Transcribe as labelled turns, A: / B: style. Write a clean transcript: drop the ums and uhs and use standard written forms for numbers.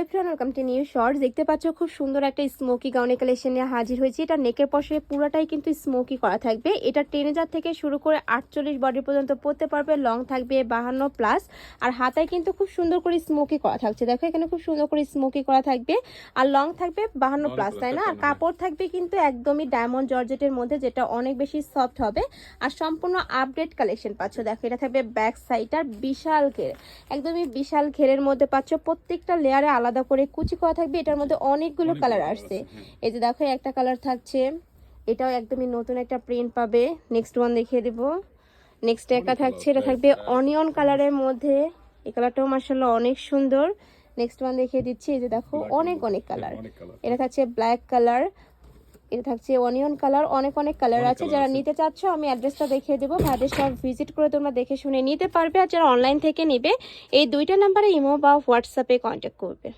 A: Everyone welcome to new shorts. দেখতে পাচ্ছ খুব সুন্দর একটা স্মোকি গাউনের কালেকশন নিয়ে হাজির হয়েছি। এটা নেকের পাশে পুরোটাই কিন্তু স্মোকি করা থাকবে। এটা 10,000 থেকে শুরু করে 48 বডি পর্যন্ত পরতে পারবে। লং থাকবে 52 প্লাস, আর হাতায় কিন্তু খুব সুন্দর করে স্মোকি করা থাকছে। দেখো এখানে খুব সুন্দর করে স্মোকি করা থাকবে, আর লং থাকবে 52 প্লাস, তাই না? আর কাপড় থাকবে কিন্তু একদমই ডায়মন্ড জর্জেটের মধ্যে, যেটা অনেক বেশি সফট হবে। আর সম্পূর্ণ আপডেট কালেকশন পাচ্ছ। দেখো এটা থাকবে ব্যাক সাইড, আর বিশাল ঘের, একদমই বিশাল ঘেরের মধ্যে পাচ্ছ। প্রত্যেকটা লেয়ারে আলাদা করে কুচি করা থাকবে। এটার মধ্যে অনেকগুলো কালার আসছে। এই যে দেখো একটা কালার থাকছে, এটাও একদমই নতুন একটা প্রিন্ট পাবে। নেক্সট ওয়ান দেখিয়ে দেব। নেক্সট একটা থাকছে, এটা থাকবে অনিয়ন কালারের মধ্যে। এই কালারটাও মার্শাল্লাহ অনেক সুন্দর। নেক্সট ওয়ান দেখিয়ে দিচ্ছি। এই যে দেখো অনেক কালার। এটা থাকছে ব্ল্যাক কালার, এটা থাকছে অনিয়ন কালার, অনেক কালার আছে। যারা নিতে চাচ্ছ আমি অ্যাড্রেসটা দেখিয়ে দেবো, ভাইদের সব ভিজিট করে তোমরা দেখে শুনে নিতে পারবে। আর যারা অনলাইন থেকে নিবে এই দুইটা নাম্বারে ইমো বা হোয়াটসঅ্যাপে কন্ট্যাক্ট করবে।